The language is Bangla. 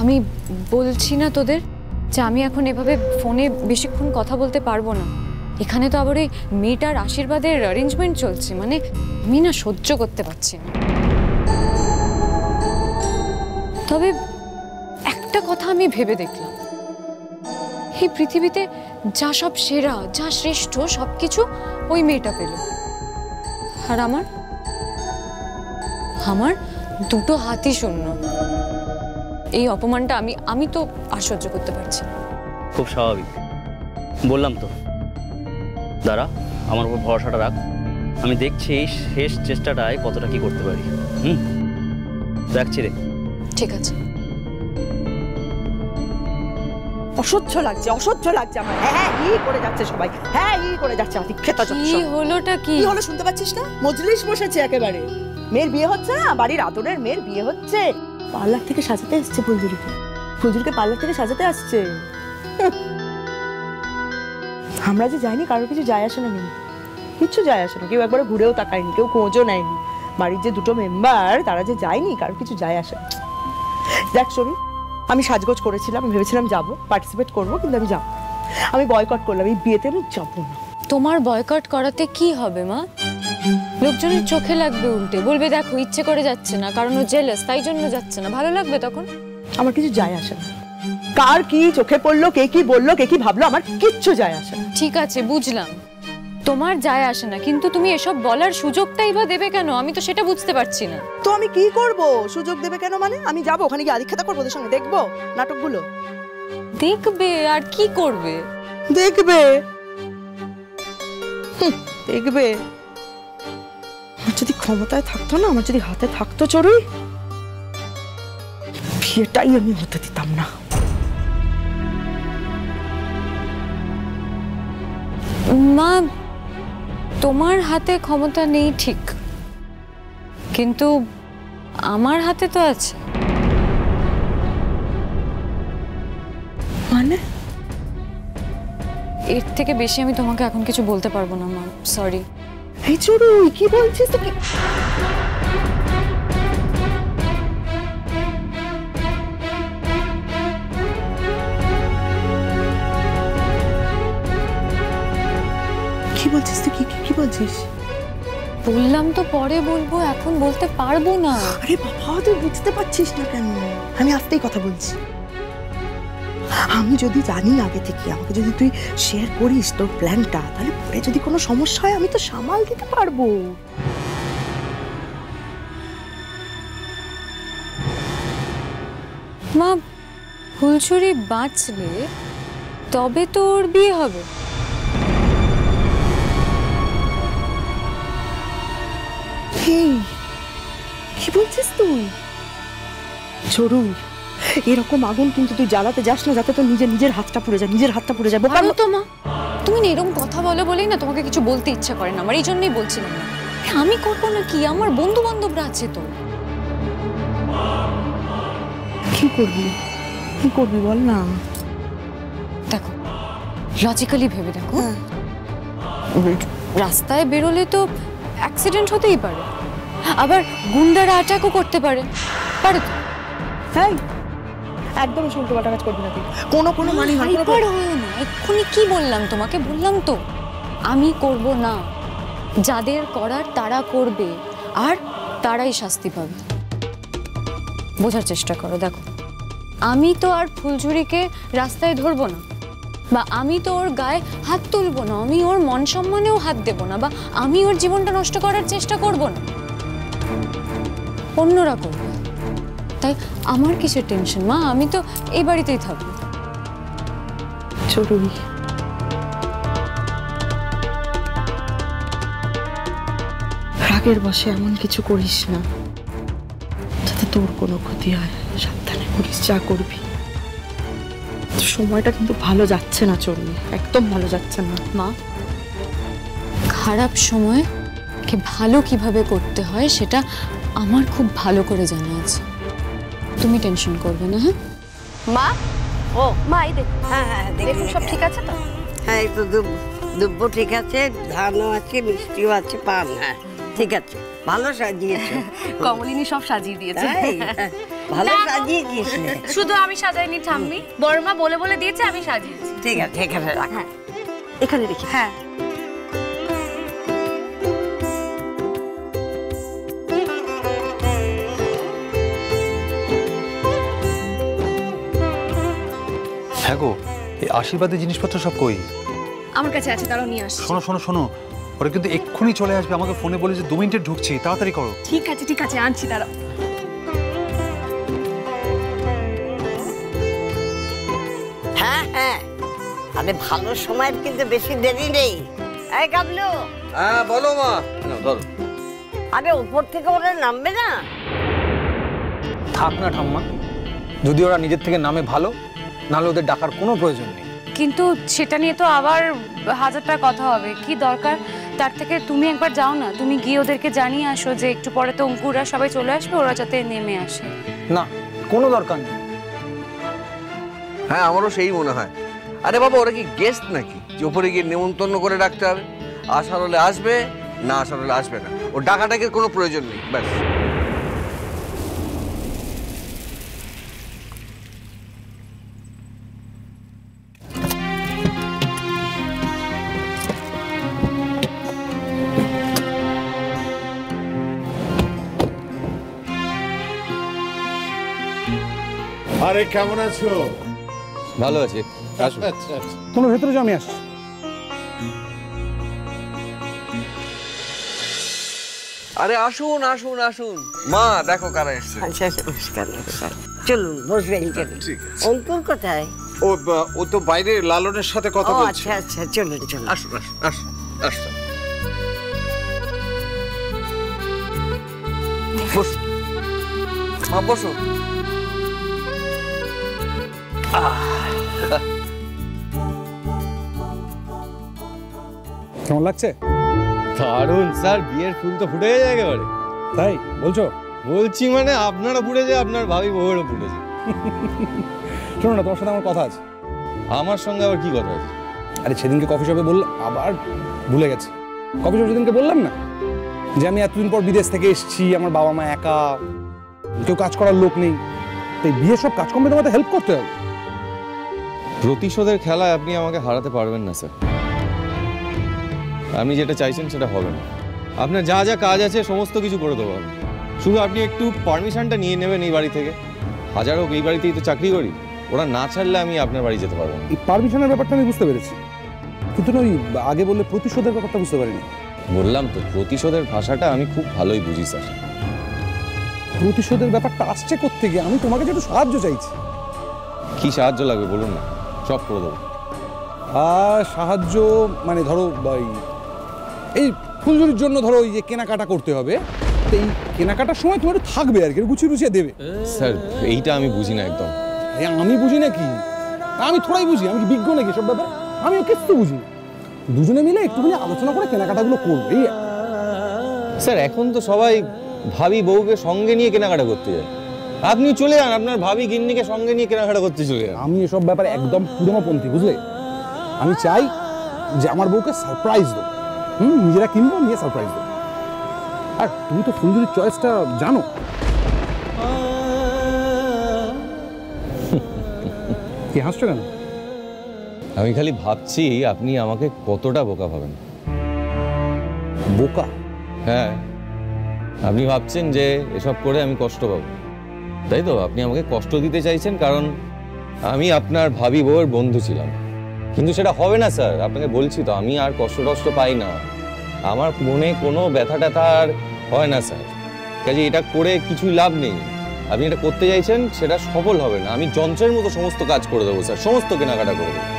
আমি বলছি না তোদের যে আমি এখন এভাবে ফোনে বেশিক্ষণ কথা বলতে পারবো না। এখানে তো আবার ওই মেয়েটার আশীর্বাদের অ্যারেঞ্জমেন্ট চলছে, মানে আমি না সহ্য করতে পারছি না। তবে একটা কথা আমি ভেবে দেখলাম, এই পৃথিবীতে যা সব সেরা, যা শ্রেষ্ঠ সবকিছু ওই মেয়েটা পেল, আর আমার দুটো হাতই শূন্য। এই অপমানটা আমি তো আর সহ্য করতে পারছি না। খুব স্বাভাবিক, বললাম তো। দাঁড়া, আমার উপর ভরসাটা রাখ, আমি দেখছি শেষ চেষ্টাটায় কতটা কি করতে পারি। রাখছি রে। ঠিক আছে। অসহ্য লাগছে আমার। হ্যাঁ ই করে যাচ্ছে সবাই, হ্যাঁ ই করে যাচ্ছে। কি হলোটা কি হলো শুনতে পাচ্ছিস না? মজলিস বসেছে একেবারে। মেয়ের বিয়ে হচ্ছে না, বাড়ির আদরের মেয়ের বিয়ে হচ্ছে। পার্লার থেকে সাজাতে আসছে ফুলঝুরিকে পার্লার থেকে সাজাতে আসছে। আমরা যে যাইনি কারোর কিছু যায় আসে না, কিচ্ছু যায় আসে না। কেউ একবারে ঘুরেও তাকায়নি, কেউ খোঁজও নেয়নি। বাড়ির যে দুটো মেম্বার তারা যে যায়নি, কারোর কিছু যায় আসে না। দেখ শোনি, আমি সাজগোজ করেছিলাম, আমি ভেবেছিলাম যাবো, পার্টিসিপেট করবো, কিন্তু আমি যাবো। আমি বয়কট করলাম, এই বিয়েতে আমি যাবো না। তোমার বয়কট করাতে কি হবে মা? লোকজনের চোখে লাগবে, উল্টে বলবে দেখো ইচ্ছে করে যাচ্ছে না, কারণ ও জেলাস তাই জন্য যাচ্ছে না। ভালো লাগবে তখন? আমার কিছু যায় আসে না, কার কি চোখে পড়লো, কে কি বললো, কে কি ভাবলো, আমার কিচ্ছু যায় আসে না। ঠিক আছে, বুঝলাম তোমার যায় আসে না, কিন্তু তুমি এসব বলার সুযোগটাই বা দেবে কেন? আমি তো সেটা বুঝতে পারছি না। তো আমি কি করব? সুযোগ দেবে কেন মানে? আমি যাবো ওখানে গিয়ে আদিক্ষেতা করবো, ওদের সঙ্গে দেখবো নাটকগুলো। দেখবে আর কি করবে? দেখবে দেখবে। আমার যদি ক্ষমতায় থাকতো না, আমার যদি হাতে থাকতো চড়ুই, বিয়েটাই আমি হতে দিতাম না। মা, তোমার হাতে ক্ষমতা নেই ঠিক, কিন্তু আমার হাতে তো আছে। মানে? এর থেকে বেশি আমি তোমাকে এখন কিছু বলতে পারবো না মা, সরি। এই চড়ুই কি বলছিস তো? কি বলছিস তুই? কি বলছিস? বললাম তো পরে বলবো, এখন বলতে পারবো না। আরে বাবা, তুই বুঝতে পারছিস না কেন? আমি আস্তেই কথা বলছি। আমি যদি জানি আগে থেকে, আমাকে যদি তুই শেয়ার করিস তোর প্ল্যানটা, তাহলে পরে যদি কোনো সমস্যা হয় আমি তো সামাল দিতে পারবো। মা, ফুলছড়ি বাঁচলে তবে তো ওর বিয়ে হবে। কি বলছিস তুই? চড়ুই, এরকম আগুন কিন্তু তুই জ্বালাতে যাস না, যাতে তোর নিজের হাতটা পুড়ে যায়, নিজের হাতটা পুড়ে যায়। পারো তো মা, তুমি না এরকম কথা বলো বলেই না তোমাকে কিছু বলতে ইচ্ছা করে না আমার, এই জন্যই বলছিলাম না। আমি করবো না কি? আমার বন্ধু বান্ধবরা আছে তো। কি করবি বল না। দেখো, লজিক্যালি ভেবে দেখো, রাস্তায় বেরোলে তো অ্যাক্সিডেন্ট হতেই পারে, আবার গুন্ডারা অ্যাটাকও করতে পারে তো। হ্যাঁ, একদম উল্টোপাল্টা কাজ করবি না তুই। কোনো মানে হাইপার হয়ো না। এক্ষুনি কি বললাম তোমাকে? বললাম তো আমি করব না। যাদের করার তারা করবে, আর তারাই শাস্তি পাবে। বোঝার চেষ্টা করো। দেখো, আমি তো আর ফুলঝুরিকে রাস্তায় ধরবো না, বা আমি তো ওর গায়ে হাত তুলবো না, আমি ওর মান সম্মানেও হাত দেবো না, বা আমি ওর জীবনটা নষ্ট করার চেষ্টা করবো না, অন্যরা করবে। তাই আমার কিসের টেনশন মা? আমি তো এই বাড়িতেই থাকবো। চড়ুই, রাগের বশে এমন কিছু করিস না যাতে তোর কোনো ক্ষতি হয়। সাবধানে করিস, যা করবি। সময়টা কিন্তু ভালো যাচ্ছে না চড়ুই, একদম ভালো যাচ্ছে না। মা, খারাপ সময় কি ভালো কিভাবে করতে হয় সেটা আমার খুব ভালো করে জানা আছে। তুমি টেনশন করবে না। হ্যাঁ মা, ও মা, এই দেখুন। হ্যাঁ হ্যাঁ, দেখুন সব ঠিক আছে তো? হ্যাঁ, এই তো দুব্বো ঠিক আছে, ধানও আছে, মিষ্টিও আছে, পান। হ্যাঁ ঠিক আছে, ভালো সাজিয়েছে। কমলিনী সব সাজিয়ে দিয়েছে। ভালো সাজিয়েছিস রে। শুধু আমি সাজাইনি ঠাম্মি, বড়মা বলে বলে দিয়েছে আমি সাজিয়েছি। ঠিক আছে, এখানে রাখ। হ্যাঁ এখানে রেখে। হ্যাঁ হ্যাঁ গো, এই আশীর্বাদের জিনিসপত্র সব কই? আমার কাছে আছে, তারাও নিয়ে আসছি। শোনো শোনো শোনো, ওরা কিন্তু এক্ষুনি চলে আসবে। আমাকে ফোনে বলে যে 2 মিনিটে ঢুকছি, তাড়াতাড়ি করো। ঠিক আছে আনছি, দাঁড়াও। হ্যাঁ হ্যাঁ, আরে ভালো সময়ের কিন্তু বেশি দেরি নেই। এই কাবলু। হ্যাঁ বলো মা। ধরো। আরে উপর থেকে ওরা নামবে না? থাক না ঠাম্মা, যদি ওরা নিজের থেকে নামে ভালো, নাহলে ওদের ডাকার কোনো প্রয়োজন নেই। কিন্তু সেটা নিয়ে তো আবার হাজারটা কথা হবে, কি দরকার? তার থেকে তুমি একবার যাও না, তুমি গিয়ে ওদেরকে জানিয়ে আসো যে একটু পরে তো অঙ্কুররা সবাই চলে আসবে, ওরা যাতে নেমে আসে। না, কোনো দরকার নেই। হ্যাঁ, আমারও সেই মনে হয়। আরে বাবা, ওরা কি গেস্ট নাকি যে উপরে গিয়ে নেমন্তন্ন করে রাখতে হবে? আসার হলে আসবে, না আসার হলে আসবে না। ও ডাকাটাকের কোনো প্রয়োজন নেই, ব্যাস। আরে কেমন আছো? ভালো আছি, আসুন। তোমরা ভেতরে যাও, আমি আসছি। আরে আসুন আসুন আসুন। মা দেখো কারা এসছে। আচ্ছা নমস্কার নমস্কার। চলুন বসবেন, চলুন। অঙ্কুর কোথায়? ও তো বাইরে লালনের সাথে কথা ও বলছে। আচ্ছা আচ্ছা, চলুন চলুন। আসুন আসুন আসুন আসুন। বসুন মা, বসুন। কেমন লাগছে? দারুণ স্যার, বিয়ের ফুল তো ফুটে গেছে একেবারে। তাই বলছো? বলছি মানে আপনারা ফুটেছে, আপনার ভাবি বউয়েরও ফুটেছে। শোনো না, তোমার সাথে আমার কথা আছে। আমার সঙ্গে আবার কি কথা আছে? আরে সেদিনকে কফি শপে বললাম, আবার ভুলে গেছি। কফি শপে সেদিনকে বললাম না যে আমি এতদিন পর বিদেশ থেকে এসেছি, আমার বাবা মা একা, কেউ কাজ করার লোক নেই, তাই বিয়ে সব কাজকর্মে তোমাকে হেল্প করতে হবে। প্রতিশোধের খেলায় আপনি আমাকে হারাতে পারবেন না স্যার। আপনি যেটা চাইছেন সেটা হবে না। আপনার যা যা কাজ আছে সমস্ত কিছু করে দেবো আমি, শুধু আপনি একটু পারমিশনটা নিয়ে নেবেন এই বাড়ি থেকে। হাজার হোক, এই বাড়িতেই তো চাকরি করি, ওরা না ছাড়লে আমি আপনার বাড়ি যেতে পারবো না। এই পারমিশনের ব্যাপারটা আমি বুঝতে পেরেছি, কিন্তু না ওই আগে বললে প্রতিশোধের ব্যাপারটা বুঝতে পারিনি। বললাম তো, প্রতিশোধের ভাষাটা আমি খুব ভালোই বুঝি স্যার। প্রতিশোধের ব্যাপারটা আসছে কোত্থেকে? আমি তোমাকে একটু সাহায্য চাইছি। কি সাহায্য লাগবে বলুন না, সব করে দেবো। আর সাহায্য মানে ধরো এই ফুলঝুরির জন্য ধরো ওই যে কেনাকাটা করতে হবে, তো এই কেনাকাটার সময় তুমি একটু থাকবে আর কি, গুছিয়ে গুছিয়ে দেবে। স্যার এইটা আমি বুঝি না একদম। আমি বুঝি না কি? আমি থোড়াই বুঝি, আমি কি বিজ্ঞ নাকি সব ব্যাপারে? আমি কিছু বুঝি না। দুজনে মিলে একটুখানি আলোচনা করে কেনাকাটাগুলো করবো, এই। স্যার এখন তো সবাই ভাবি বউকে সঙ্গে নিয়ে কেনাকাটা করতে যায়, আপনি চলে যান, আপনার ভাবি গিন্নিকে সঙ্গে নিয়ে কেনাকাটা করতে চলে যান। আমি এসব ব্যাপারে একদম পুরোনোপন্থী, বুঝলে? আমি চাই যে আমার বউকে সারপ্রাইজ দেবো, নিজেরা কিনবো, নিয়ে সারপ্রাইজ দেবো। আর তুমি তো ফুলঝুরির চয়েসটা জানো। কি হাসছো কেন? আমি খালি ভাবছি আপনি আমাকে কতটা বোকা ভাবেন। বোকা? হ্যাঁ, আপনি ভাবছেন যে এসব করে আমি কষ্ট পাবো, তাই তো? আপনি আমাকে কষ্ট দিতে চাইছেন কারণ আমি আপনার ভাবি বউয়ের বন্ধু ছিলাম, কিন্তু সেটা হবে না স্যার। আপনাকে বলছি তো, আমি আর কষ্ট পাই না, আমার মনে কোনো ব্যথা ট্যাথা আর হয় না স্যার। কাজে এটা করে কিছুই লাভ নেই। আপনি এটা করতে চাইছেন, সেটা সফল হবে না। আমি যন্ত্রের মতো সমস্ত কাজ করে দেবো স্যার, সমস্ত কেনাকাটা করে দেবো।